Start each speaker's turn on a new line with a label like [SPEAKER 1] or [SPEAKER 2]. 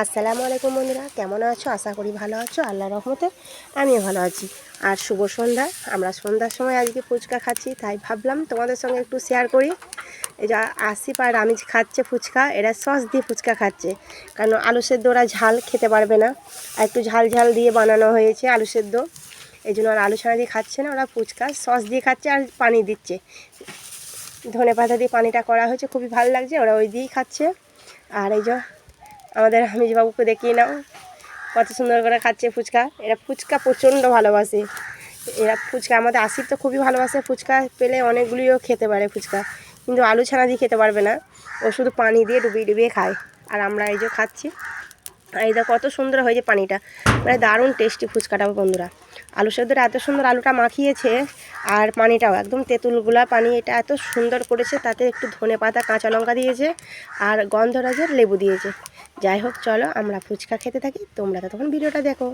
[SPEAKER 1] আসসালামু আলাইকুম বন্ধুরা, কেমন আছো? আশা করি ভালো আছো। আল্লাহর রহমতে আমিও ভালো আছি। আর শুভ সন্ধ্যা। আমরা সন্ধ্যার সময় আজকে ফুচকা খাচ্ছি, তাই ভাবলাম তোমাদের সঙ্গে একটু শেয়ার করি। এই যে আসিফ আর রামিজ খাচ্ছে ফুচকা, এরা সস দিয়ে ফুচকা খাচ্ছে, কারণ আলু সেদ্ধ ওরা ঝাল খেতে পারবে না, আর একটু ঝাল ঝাল দিয়ে বানানো হয়েছে আলু সেদ্ধ। এই জন্য আর আলু ছাড়া দিয়ে খাচ্ছে না, ওরা ফুচকা সস দিয়ে খাচ্ছে আর পানি দিচ্ছে, ধনে পাতা দিয়ে পানিটা করা হয়েছে, খুবই ভালো লাগছে, ওরা ওই দিয়েই খাচ্ছে। আর এই যে আমাদের হামিজ বাবুকে দেখিয়ে নাও, কত সুন্দর করে খাচ্ছে ফুচকা। এরা ফুচকা প্রচণ্ড ভালোবাসে। এরা ফুচকা, আমাদের আসিফ তো খুবই ভালোবাসে, ফুচকা পেলে অনেকগুলিও খেতে পারে ফুচকা, কিন্তু আলু ছানা দিয়ে খেতে পারবে না, ও শুধু পানি দিয়ে ডুবিয়ে ডুবিয়ে খায়। আর আমরা এই যে খাচ্ছি, আর এই কত সুন্দর হয়েছে পানিটা, মানে দারুণ টেস্টি ফুচকাটাও বন্ধুরা। আলু সেদ্ধটা এত সুন্দর আলুটা মাখিয়েছে, আর পানিটাও একদম তেঁতুলগুলা পানি, এটা এত সুন্দর করেছে। তাতে একটু ধনে পাতা কাঁচা লঙ্কা দিয়েছে, আর গন্ধরাজের লেবু দিয়েছে। যাই হোক, চলো আমরা ফুচকা খেতে থাকি, তোমরা তখন ভিডিওটা দেখো।